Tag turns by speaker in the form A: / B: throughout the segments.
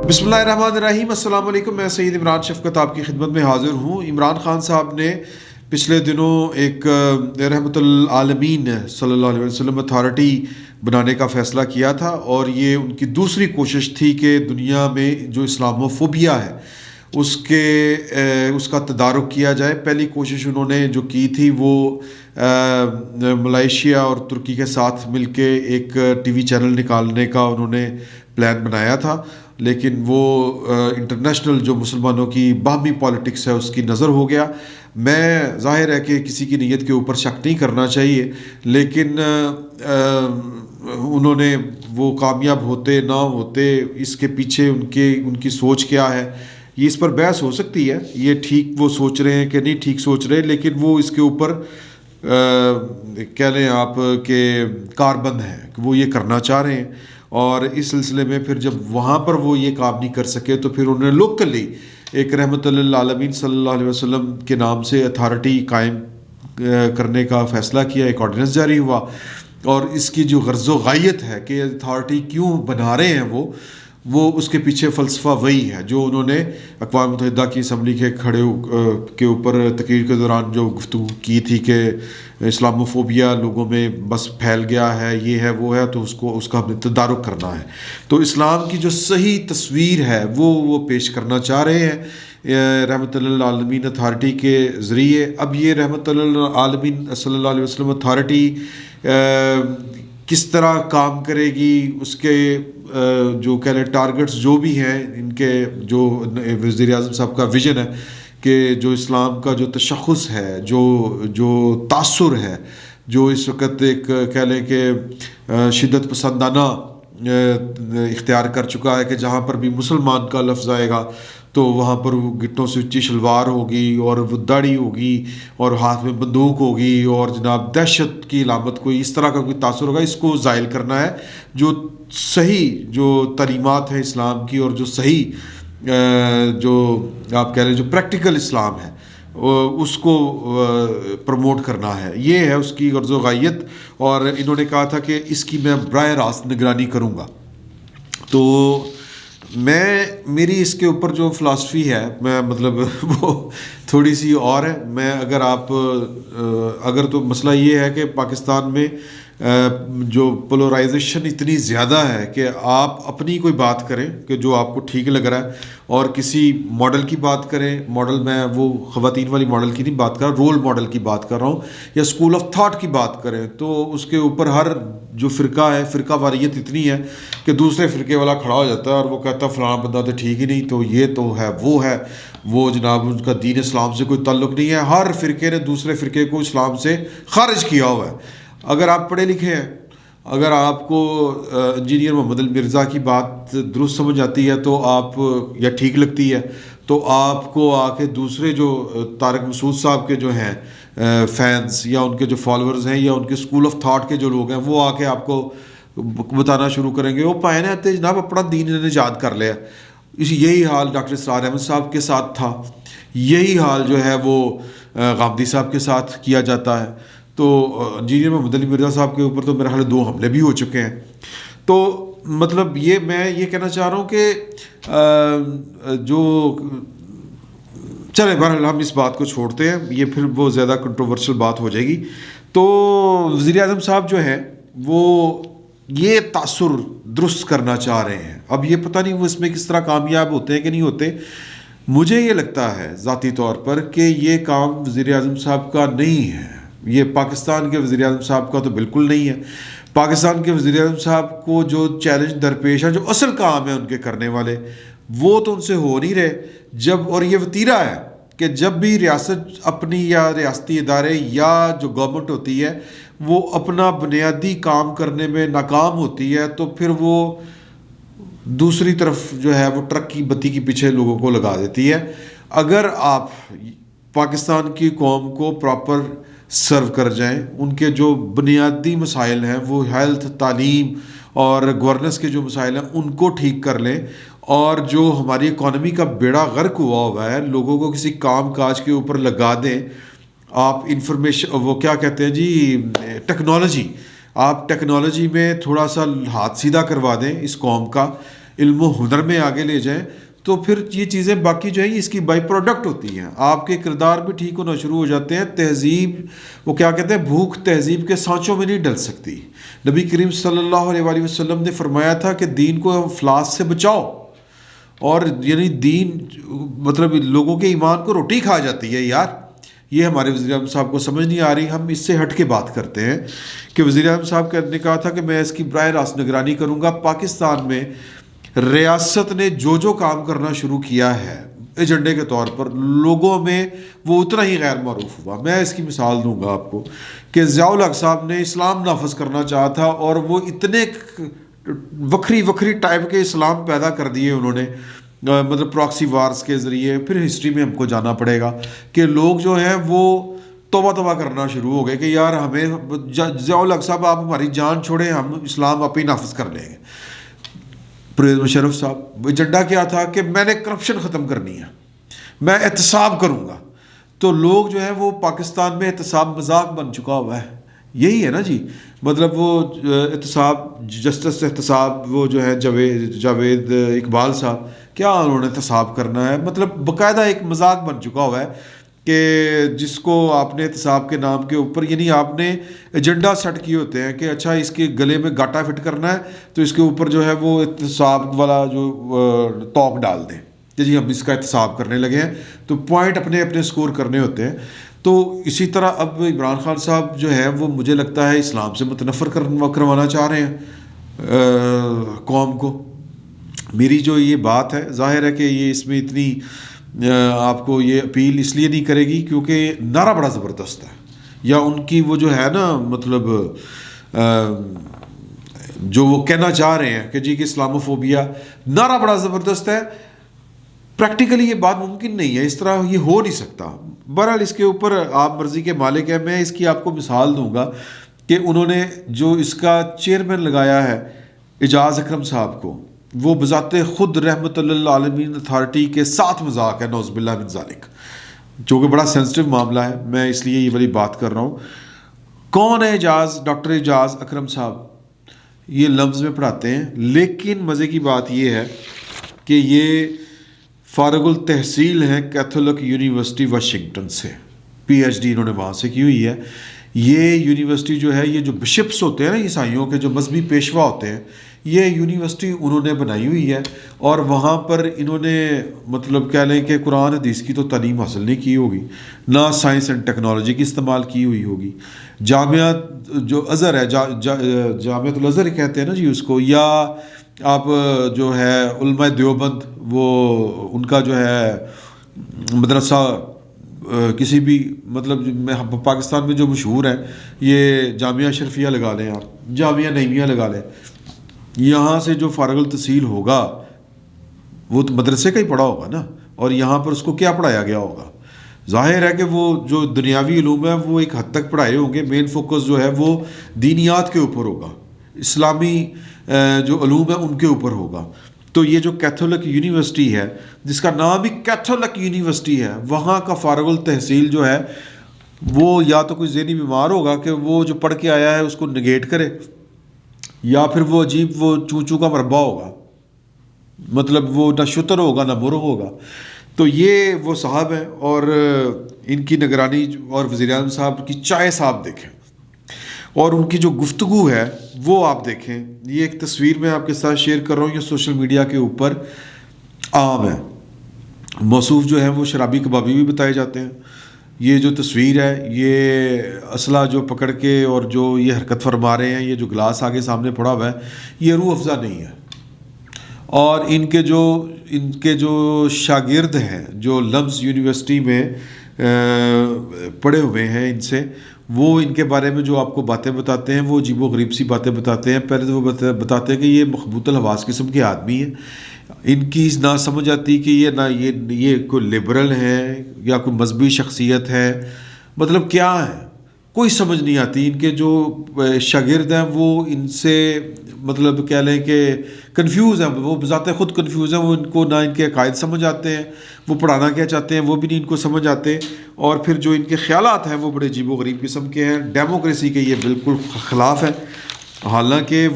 A: بسم اللہ الرحمن الرحیم، السلام علیکم۔ میں سید عمران شفقت آپ کی خدمت میں حاضر ہوں۔ عمران خان صاحب نے پچھلے دنوں ایک رحمۃ العالمین صلی اللہ علیہ وسلم اتھارٹی بنانے کا فیصلہ کیا تھا، اور یہ ان کی دوسری کوشش تھی کہ دنیا میں جو اسلاموفوبیا ہے اس کا تدارک کیا جائے۔ پہلی کوشش انہوں نے جو کی تھی وہ ملائیشیا اور ترکی کے ساتھ مل کے ایک ٹی وی چینل نکالنے کا انہوں نے پلان بنایا تھا، لیکن وہ انٹرنیشنل جو مسلمانوں کی باہمی پالیٹکس ہے اس کی نظر ہو گیا۔ میں ظاہر ہے کہ کسی کی نیت کے اوپر شک نہیں کرنا چاہیے، لیکن انہوں نے وہ کامیاب ہوتے نہ ہوتے اس کے پیچھے ان کی سوچ کیا ہے، یہ اس پر بحث ہو سکتی ہے۔ یہ ٹھیک وہ سوچ رہے ہیں کہ نہیں ٹھیک سوچ رہے، لیکن وہ اس کے اوپر کہہ لیں آپ کہ کاربند ہے کہ وہ یہ کرنا چاہ رہے ہیں، اور اس سلسلے میں پھر جب وہاں پر وہ یہ کام نہیں کر سکے تو پھر انہوں نے لوکلی ایک رحمۃ للعالمین صلی اللہ علیہ وسلم کے نام سے اتھارٹی قائم کرنے کا فیصلہ کیا، ایک آرڈیننس جاری ہوا۔ اور اس کی جو غرض و غایت ہے کہ اتھارٹی کیوں بنا رہے ہیں وہ اس کے پیچھے فلسفہ وہی ہے جو انہوں نے اقوام متحدہ کی اسمبلی کے اوپر تقریر کے دوران جو گفتگو کی تھی کہ اسلاموفوبیا لوگوں میں بس پھیل گیا ہے، یہ ہے وہ ہے، تو اس کا ہمیں تدارک کرنا ہے۔ تو اسلام کی جو صحیح تصویر ہے وہ پیش کرنا چاہ رہے ہیں رحمۃ للعالمین اتھارٹی کے ذریعے۔ اب یہ رحمۃ للعالمین صلی اللہ علیہ وسلم اتھارٹی کس طرح کام کرے گی، اس کے جو کہہ لیں ٹارگٹس جو بھی ہیں، ان کے جو وزیر اعظم صاحب کا ویژن ہے کہ جو اسلام کا جو تشخص ہے، جو تاثر ہے، جو اس وقت ایک کہہ لیں کہ شدت پسندانہ اختیار کر چکا ہے کہ جہاں پر بھی مسلمان کا لفظ آئے گا تو وہاں پر وہ گٹوں سے اونچی شلوار ہوگی اور وہ داڑھی ہوگی اور ہاتھ میں بندوق ہوگی اور جناب دہشت کی علامت کوئی اس طرح کا کوئی تاثر ہوگا۔ اس کو زائل کرنا ہے۔ جو صحیح جو تعلیمات ہیں اسلام کی اور جو صحیح جو آپ کہہ رہے ہیں جو پریکٹیکل اسلام ہے اس کو پروموٹ کرنا ہے، یہ ہے اس کی غرض و غایت۔ اور انہوں نے کہا تھا کہ اس کی میں براہ راست نگرانی کروں گا۔ تو میری اس کے اوپر جو فلاسفی ہے، میں مطلب وہ تھوڑی سی اور ہے۔ میں اگر تو مسئلہ یہ ہے کہ پاکستان میں جو پولرائزیشن اتنی زیادہ ہے کہ آپ اپنی کوئی بات کریں کہ جو آپ کو ٹھیک لگ رہا ہے، اور کسی ماڈل کی بات کریں، ماڈل میں وہ خواتین والی ماڈل کی نہیں بات کر رہا، رول ماڈل کی بات کر رہا ہوں، یا اسکول آف تھاٹ کی بات کریں، تو اس کے اوپر ہر جو فرقہ ہے، فرقہ واریت اتنی ہے کہ دوسرے فرقے والا کھڑا ہو جاتا ہے اور وہ کہتا ہے فلاں بندہ تو ٹھیک ہی نہیں، تو یہ تو ہے وہ جناب ان کا دین اسلام سے کوئی تعلق نہیں ہے۔ ہر فرقے نے دوسرے فرقے کو اسلام سے خارج کیا ہوا ہے۔ اگر آپ پڑھے لکھے ہیں، اگر آپ کو انجینئر محمد المرزا کی بات درست سمجھ آتی ہے تو آپ یا ٹھیک لگتی ہے تو آپ کو آ کے دوسرے جو طارق مسعود صاحب کے جو ہیں فینس یا ان کے جو فالورز ہیں یا ان کے اسکول آف تھاٹ کے جو لوگ ہیں، وہ آ کے آپ کو بتانا شروع کریں گے وہ پائے نا جناب اپنا دین نے ایجاد کر لیا۔ یہی حال ڈاکٹر اسرار احمد صاحب کے ساتھ تھا، یہی حال جو ہے وہ غامدی صاحب کے ساتھ کیا جاتا ہے۔ تو انجینئر محمد علی مرزا صاحب کے اوپر تو میرے خیال 2 حملے بھی ہو چکے ہیں۔ تو مطلب میں یہ کہنا چاہ رہا ہوں کہ جو چلے بہرحال ہم اس بات کو چھوڑتے ہیں، یہ پھر وہ زیادہ کنٹروورشل بات ہو جائے گی۔ تو وزیر اعظم صاحب جو ہیں وہ یہ تاثر درست کرنا چاہ رہے ہیں۔ اب یہ پتہ نہیں وہ اس میں کس طرح کامیاب ہوتے ہیں کہ نہیں ہوتے۔ مجھے یہ لگتا ہے ذاتی طور پر کہ یہ کام وزیر اعظم صاحب کا نہیں ہے، یہ پاکستان کے وزیر اعظم صاحب کا تو بالکل نہیں ہے۔ پاکستان کے وزیر اعظم صاحب کو جو چیلنج درپیش ہے، جو اصل کام ہے ان کے کرنے والے، وہ تو ان سے ہو نہیں رہے۔ اور یہ وتیرہ ہے کہ جب بھی ریاست اپنی یا ریاستی ادارے یا جو گورنمنٹ ہوتی ہے وہ اپنا بنیادی کام کرنے میں ناکام ہوتی ہے تو پھر وہ دوسری طرف جو ہے وہ ٹرک کی بتی کے پیچھے لوگوں کو لگا دیتی ہے۔ اگر آپ پاکستان کی قوم کو پراپر سرو کر جائیں، ان کے جو بنیادی مسائل ہیں وہ ہیلتھ، تعلیم اور گورننس کے جو مسائل ہیں ان کو ٹھیک کر لیں، اور جو ہماری اکانومی کا بیڑا غرق ہوا ہے لوگوں کو کسی کام کاج کے اوپر لگا دیں۔ آپ انفارمیشن وہ کیا کہتے ہیں جی ٹیکنالوجی، آپ ٹیکنالوجی میں تھوڑا سا ہاتھ سیدھا کروا دیں اس قوم کا، علم و ہنر میں آگے لے جائیں تو پھر یہ چیزیں باقی جو ہے یہ اس کی بائی پروڈکٹ ہوتی ہیں. آپ کے کردار بھی ٹھیک ہونا شروع ہو جاتے ہیں. تہذیب وہ کیا کہتے ہیں, بھوک تہذیب کے سانچوں میں نہیں ڈل سکتی. نبی کریم صلی اللہ علیہ وآلہ وسلم نے فرمایا تھا کہ دین کو افلاس سے بچاؤ, اور یعنی دین مطلب لوگوں کے ایمان کو روٹی کھا جاتی ہے یار. یہ ہمارے وزیر اعظم صاحب کو سمجھ نہیں آ رہی. ہم اس سے ہٹ کے بات کرتے ہیں کہ وزیر اعظم صاحب نے کہا تھا کہ میں اس کی براہ راست نگرانی کروں گا. پاکستان میں ریاست نے جو کام کرنا شروع کیا ہے ایجنڈے کے طور پر, لوگوں میں وہ اتنا ہی غیر معروف ہوا. میں اس کی مثال دوں گا آپ کو کہ ضیاء الحق صاحب نے اسلام نافذ کرنا چاہا تھا, اور وہ اتنے وکری ٹائپ کے اسلام پیدا کر دیے انہوں نے, مطلب پراکسی وارز کے ذریعے. پھر ہسٹری میں ہم کو جانا پڑے گا کہ لوگ جو ہیں وہ توبہ کرنا شروع ہو گئے کہ یار ہمیں ضیاء الحق صاحب آپ ہماری جان چھوڑیں, ہم اسلام آپ ہی نافذ کر لیں گے. پرویز مشرف صاحب ایجنڈا کیا تھا کہ میں نے کرپشن ختم کرنی ہے, میں احتساب کروں گا. تو لوگ جو ہیں وہ پاکستان میں احتساب مذاق بن چکا ہوا ہے. یہی ہے نا جی, مطلب وہ احتساب جسٹس احتساب وہ جو ہے جاوید اقبال صاحب, کیا انہوں نے احتساب کرنا ہے, مطلب باقاعدہ ایک مذاق بن چکا ہوا ہے کہ جس کو آپ نے احتساب کے نام کے اوپر, یعنی آپ نے ایجنڈا سیٹ کیے ہوتے ہیں کہ اچھا اس کے گلے میں گاٹا فٹ کرنا ہے تو اس کے اوپر جو ہے وہ احتساب والا جو توق ڈال دیں کہ جی ہم اس کا احتساب کرنے لگے ہیں, تو پوائنٹ اپنے اپنے سکور کرنے ہوتے ہیں. تو اسی طرح اب عمران خان صاحب جو ہے وہ مجھے لگتا ہے اسلام سے متنفر کروانا چاہ رہے ہیں قوم کو. میری جو یہ بات ہے, ظاہر ہے کہ یہ اس میں اتنی آپ کو یہ اپیل اس لیے نہیں کرے گی کیونکہ نعرہ بڑا زبردست ہے, یا ان کی وہ جو ہے نا مطلب جو وہ کہنا چاہ رہے ہیں کہ جی کہ اسلاموفوبیا, نعرہ بڑا زبردست ہے. پریکٹیکلی یہ بات ممکن نہیں ہے, اس طرح یہ ہو نہیں سکتا. بہرحال اس کے اوپر آپ مرضی کے مالک ہیں. میں اس کی آپ کو مثال دوں گا کہ انہوں نے جو اس کا چیئرمین لگایا ہے اعجاز اکرم صاحب کو, وہ بذات خود رحمت للعالمین اتھارٹی کے ساتھ مذاق ہے, نعوذ باللہ من ذالک, جو کہ بڑا سینسٹیو معاملہ ہے. میں اس لیے یہ والی بات کر رہا ہوں. کون ہے اعجاز, ڈاکٹر اعجاز اکرم صاحب, یہ لفظ میں پڑھاتے ہیں, لیکن مزے کی بات یہ ہے کہ یہ فارغ التحصیل ہیں کیتھولک یونیورسٹی واشنگٹن سے, پی ایچ ڈی انہوں نے وہاں سے کی ہوئی ہے. یہ یونیورسٹی جو ہے, یہ جو بشپس ہوتے ہیں نا عیسائیوں کے, جو مذہبی پیشوا ہوتے ہیں, یہ یونیورسٹی انہوں نے بنائی ہوئی ہے. اور وہاں پر انہوں نے مطلب کہہ لیں کہ قرآن حدیث کی تو تعلیم حاصل نہیں کی ہوگی, نہ سائنس اینڈ ٹیکنالوجی کی استعمال کی ہوئی ہوگی. جامعہ جو ازہر ہے, جامعۃ الازہر کہتے ہیں نا جی اس کو, یا آپ جو ہے علماء دیوبند, وہ ان کا جو ہے مدرسہ کسی بھی مطلب پاکستان میں جو مشہور ہے, یہ جامعہ اشرفیہ لگا لیں, آپ جامعہ نعیمیہ لگا لیں. یہاں سے جو فارغ التحصیل ہوگا وہ تو مدرسے کا ہی پڑھا ہوگا نا, اور یہاں پر اس کو کیا پڑھایا گیا ہوگا. ظاہر ہے کہ وہ جو دنیاوی علوم ہے وہ ایک حد تک پڑھائے ہوں گے, مین فوکس جو ہے وہ دینیات کے اوپر ہوگا, اسلامی جو علوم ہے ان کے اوپر ہوگا. تو یہ جو کیتھولک یونیورسٹی ہے, جس کا نام بھی کیتھولک یونیورسٹی ہے, وہاں کا فارغ التحصیل جو ہے وہ یا تو کوئی ذہنی بیمار ہوگا کہ وہ جو پڑھ کے آیا ہے اس کو نگیٹ کرے, یا پھر وہ عجیب وہ چونچو کا مربع ہوگا, مطلب وہ نہ شتر ہوگا نہ مرغ ہوگا. تو یہ وہ صاحب ہیں, اور ان کی نگرانی اور وزیر اعظم صاحب کی چائے صاحب دیکھیں, اور ان کی جو گفتگو ہے وہ آپ دیکھیں. یہ ایک تصویر میں آپ کے ساتھ شیئر کر رہا ہوں, یہ سوشل میڈیا کے اوپر عام ہے. موصوف جو ہیں وہ شرابی کبابی بھی بتائے جاتے ہیں. یہ جو تصویر ہے, یہ اسلحہ جو پکڑ کے اور جو یہ حرکت فرما رہے ہیں, یہ جو گلاس آگے سامنے پڑا ہوا ہے, یہ روح افزا نہیں ہے. اور ان کے جو شاگرد ہیں جو لمز یونیورسٹی میں پڑھے ہوئے ہیں, ان سے وہ ان کے بارے میں جو آپ کو باتیں بتاتے ہیں وہ عجیب و غریب سی باتیں بتاتے ہیں. پہلے تو وہ بتاتے ہیں کہ یہ مخبوط الحواس قسم کے آدمی ہیں, ان کی نہ سمجھ آتی کہ یہ کوئی لبرل ہے یا کوئی مذہبی شخصیت ہے, مطلب کیا ہے کوئی سمجھ نہیں آتی. ان کے جو شاگرد ہیں وہ ان سے مطلب کہہ لیں کہ کنفیوز ہیں, وہ بذات خود کنفیوز ہیں. وہ ان کو نہ ان کے عقائد سمجھ آتے ہیں, وہ پڑھانا کیا چاہتے ہیں وہ بھی نہیں ان کو سمجھ آتے, اور پھر جو ان کے خیالات ہیں وہ بڑے عجیب و غریب قسم کے ہیں. ڈیموکریسی کے یہ بالکل خلاف ہے. حالانکہ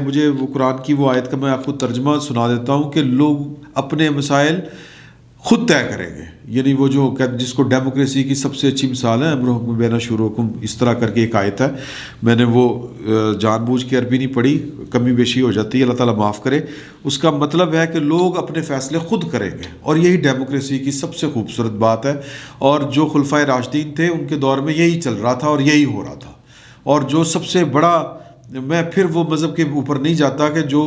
A: مجھے وہ قرآن کی وہ آیت کا میں آپ کو ترجمہ سنا دیتا ہوں کہ لوگ اپنے مسائل خود طے کریں گے. یعنی وہ جو جس کو ڈیموکریسی کی سب سے اچھی مثال ہے امرحکم بین شورکم، اس طرح کر کے ایک آیت ہے. میں نے وہ جان بوجھ کے عربی نہیں پڑھی، کمی بیشی ہو جاتی ہے، اللہ تعالیٰ معاف کرے. اس کا مطلب ہے کہ لوگ اپنے فیصلے خود کریں گے، اور یہی ڈیموکریسی کی سب سے خوبصورت بات ہے. اور جو خلفائے راشدین تھے ان کے دور میں یہی چل رہا تھا اور یہی ہو رہا تھا. اور جو سب سے بڑا، میں پھر وہ مذہب کے اوپر نہیں جاتا کہ جو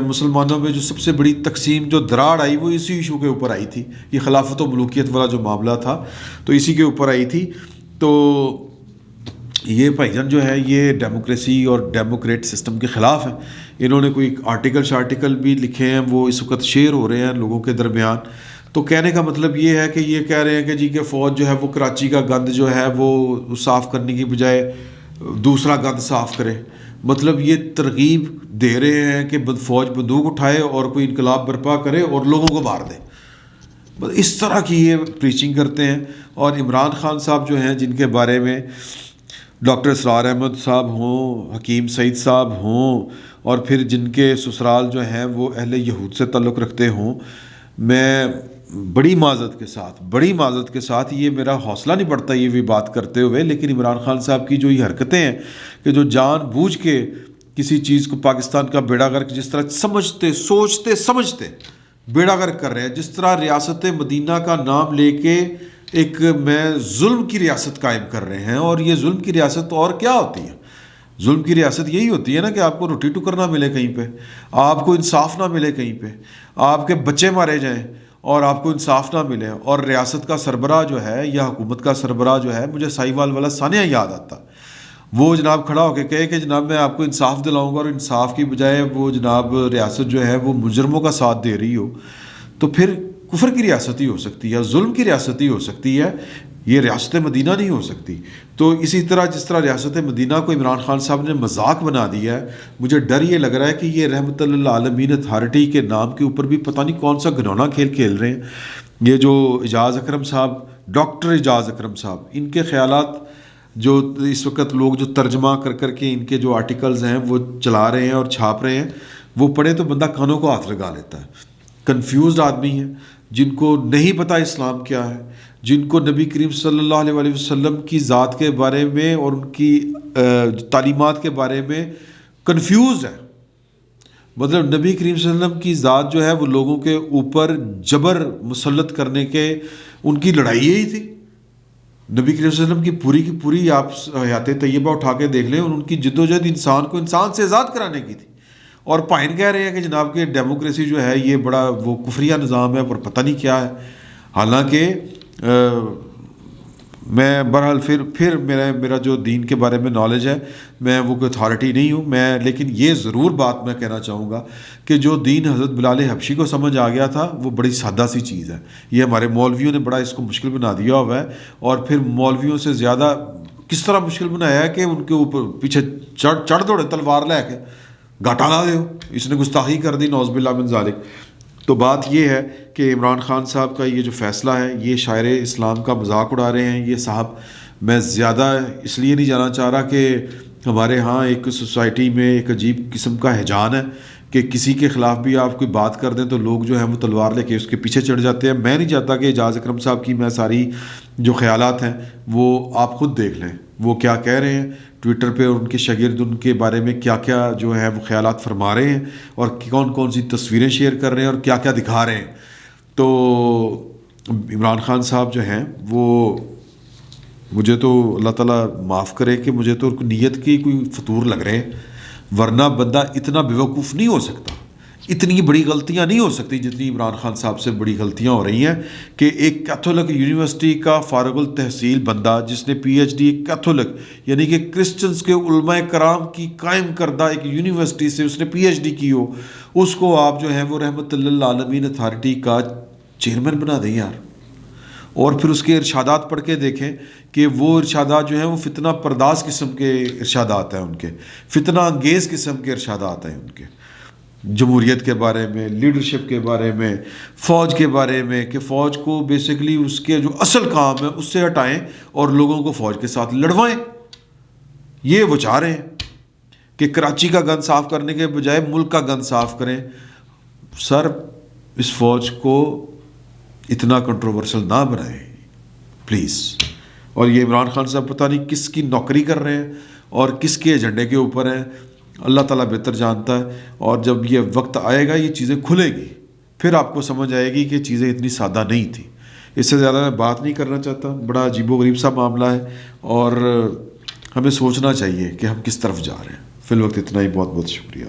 A: مسلمانوں میں جو سب سے بڑی تقسیم جو دراڑ آئی وہ اسی ایشو کے اوپر آئی تھی. یہ خلافت و ملوکیت والا جو معاملہ تھا تو اسی کے اوپر آئی تھی. تو یہ بھائی جان جو ہے یہ ڈیموکریسی اور ڈیموکریٹ سسٹم کے خلاف ہیں. انہوں نے کوئی آرٹیکل بھی لکھے ہیں، وہ اس وقت شیئر ہو رہے ہیں لوگوں کے درمیان. تو کہنے کا مطلب یہ ہے کہ یہ کہہ رہے ہیں کہ جی کہ فوج جو ہے وہ کراچی کا گند جو ہے وہ صاف کرنے کی بجائے دوسرا گند صاف کرے. مطلب یہ ترغیب دے رہے ہیں کہ فوج بندوق اٹھائے اور کوئی انقلاب برپا کرے اور لوگوں کو مار دے. اس طرح کی یہ پریچنگ کرتے ہیں. اور عمران خان صاحب جو ہیں، جن کے بارے میں ڈاکٹر اسرار احمد صاحب ہوں، حکیم سعید صاحب ہوں، اور پھر جن کے سسرال جو ہیں وہ اہل یہود سے تعلق رکھتے ہوں، میں بڑی معذرت کے ساتھ یہ میرا حوصلہ نہیں پڑتا یہ بھی بات کرتے ہوئے، لیکن عمران خان صاحب کی جو یہ حرکتیں ہیں کہ جو جان بوجھ کے کسی چیز کو پاکستان کا بیڑا غرق جس طرح سمجھتے بیڑا غرق کر رہے ہیں، جس طرح ریاست مدینہ کا نام لے کے ایک میں ظلم کی ریاست قائم کر رہے ہیں. اور یہ ظلم کی ریاست اور کیا ہوتی ہے؟ ظلم کی ریاست یہی ہوتی ہے نا کہ آپ کو روٹی ٹکر نہ ملے کہیں پہ، آپ کو انصاف نہ ملے کہیں پہ، آپ کے بچے مارے جائیں اور آپ کو انصاف نہ ملے. اور ریاست کا سربراہ جو ہے یا حکومت کا سربراہ جو ہے، مجھے سائیوال والا ثانیہ یاد آتا، وہ جناب کھڑا ہو کے کہے کہ جناب میں آپ کو انصاف دلاؤں گا، اور انصاف کی بجائے وہ جناب ریاست جو ہے وہ مجرموں کا ساتھ دے رہی ہو، تو پھر کفر کی ریاست ہی ہو سکتی ہے، ظلم کی ریاست ہی ہو سکتی ہے، یہ ریاست مدینہ نہیں ہو سکتی. تو اسی طرح جس طرح ریاست مدینہ کو عمران خان صاحب نے مذاق بنا دیا ہے، مجھے ڈر یہ لگ رہا ہے کہ یہ رحمت للعالمین اتھارٹی کے نام کے اوپر بھی پتہ نہیں کون سا گھنونا کھیل رہے ہیں. یہ جو اعجاز اکرم صاحب، ڈاکٹر اعجاز اکرم صاحب، ان کے خیالات جو اس وقت لوگ جو ترجمہ کر کے ان کے جو آرٹیکلز ہیں وہ چلا رہے ہیں اور چھاپ رہے ہیں، وہ پڑھے تو بندہ کانوں کو ہاتھ لگا لیتا ہے. کنفیوزڈ آدمی ہیں، جن کو نہیں پتہ اسلام کیا ہے، جن کو نبی کریم صلی اللہ علیہ وسلم کی ذات کے بارے میں اور ان کی تعلیمات کے بارے میں کنفیوز ہے. مطلب نبی کریم صلی اللہ علیہ وسلم کی ذات جو ہے وہ لوگوں کے اوپر جبر مسلط کرنے کے، ان کی لڑائی یہی تھی. نبی کریم صلی اللہ علیہ وسلم کی پوری آپ حیات طیبہ اٹھا کے دیکھ لیں، اور ان کی جدوجہد انسان کو انسان سے آزاد کرانے کی تھی. اور پائن کہہ رہے ہیں کہ جناب کہ ڈیموکریسی جو ہے یہ بڑا وہ کفریہ نظام ہے اور پتہ نہیں کیا ہے. حالانکہ میں بہرحال پھر میرا جو دین کے بارے میں نالج ہے، میں وہ کوئی اتھارٹی نہیں ہوں میں، لیکن یہ ضرور بات میں کہنا چاہوں گا کہ جو دین حضرت بلال حبشی کو سمجھ آ گیا تھا وہ بڑی سادہ سی چیز ہے. یہ ہمارے مولویوں نے بڑا اس کو مشکل بنا دیا ہوا ہے، اور پھر مولویوں سے زیادہ کس طرح مشکل بنایا ہے کہ ان کے اوپر پیچھے چڑھ دوڑے تلوار لے کے گاٹا لا دے، اس نے گستاخی کر دی، نعوذ باللہ من ذالک. تو بات یہ ہے کہ عمران خان صاحب کا یہ جو فیصلہ ہے، یہ شاعر اسلام کا مذاق اڑا رہے ہیں یہ صاحب. میں زیادہ اس لیے نہیں جانا چاہ رہا کہ ہمارے ہاں ایک سوسائٹی میں ایک عجیب قسم کا ہیجان ہے کہ کسی کے خلاف بھی آپ کوئی بات کر دیں تو لوگ جو ہیں وہ تلوار لے کے اس کے پیچھے چڑھ جاتے ہیں. میں نہیں چاہتا کہ اعجاز اکرم صاحب کی میں ساری جو خیالات ہیں وہ آپ خود دیکھ لیں، وہ کیا کہہ رہے ہیں ٹویٹر پہ، اور ان کے شاگرد ان کے بارے میں کیا کیا جو ہے وہ خیالات فرما رہے ہیں، اور کون سی تصویریں شیئر کر رہے ہیں اور کیا کیا دکھا رہے ہیں. تو عمران خان صاحب جو ہیں وہ، مجھے تو اللہ تعالیٰ معاف کرے کہ مجھے تو نیت کی کوئی فطور لگ رہے ہیں، ورنہ بندہ اتنا بیوقوف نہیں ہو سکتا، اتنی بڑی غلطیاں نہیں ہو سکتی جتنی عمران خان صاحب سے بڑی غلطیاں ہو رہی ہیں. کہ ایک کیتھولک یونیورسٹی کا فارغ التحصیل بندہ جس نے پی ایچ ڈی کیتھولک یعنی کہ کرسچنز کے علماء کرام کی قائم کردہ ایک یونیورسٹی سے اس نے پی ایچ ڈی کی ہو، اس کو آپ جو ہیں وہ رحمت للعالمین اتھارٹی کا چیئرمین بنا دیں یار. اور پھر اس کے ارشادات پڑھ کے دیکھیں کہ وہ ارشادات جو ہیں وہ فتنہ پرداز قسم کے ارشادات ہیں، ان کے فتنہ انگیز قسم کے ارشادات ہیں ان کے، جمہوریت کے بارے میں، لیڈرشپ کے بارے میں، فوج کے بارے میں، کہ فوج کو بیسیکلی اس کے جو اصل کام ہے اس سے ہٹائیں اور لوگوں کو فوج کے ساتھ لڑوائیں. یہ وہ چاہ رہے ہیں. کہ کراچی کا گند صاف کرنے کے بجائے ملک کا گند صاف کریں. سر اس فوج کو اتنا کنٹروورشل نہ بنائیں پلیز. اور یہ عمران خان صاحب پتہ نہیں کس کی نوکری کر رہے ہیں اور کس کے ایجنڈے کے اوپر ہیں, اللہ تعالیٰ بہتر جانتا ہے. اور جب یہ وقت آئے گا یہ چیزیں کھلے گی, پھر آپ کو سمجھ آئے گی کہ چیزیں اتنی سادہ نہیں تھیں. اس سے زیادہ میں بات نہیں کرنا چاہتا, بڑا عجیب و غریب سا معاملہ ہے اور ہمیں سوچنا چاہیے کہ ہم کس طرف جا رہے ہیں. فی الوقت اتنا ہی, بہت بہت شکریہ.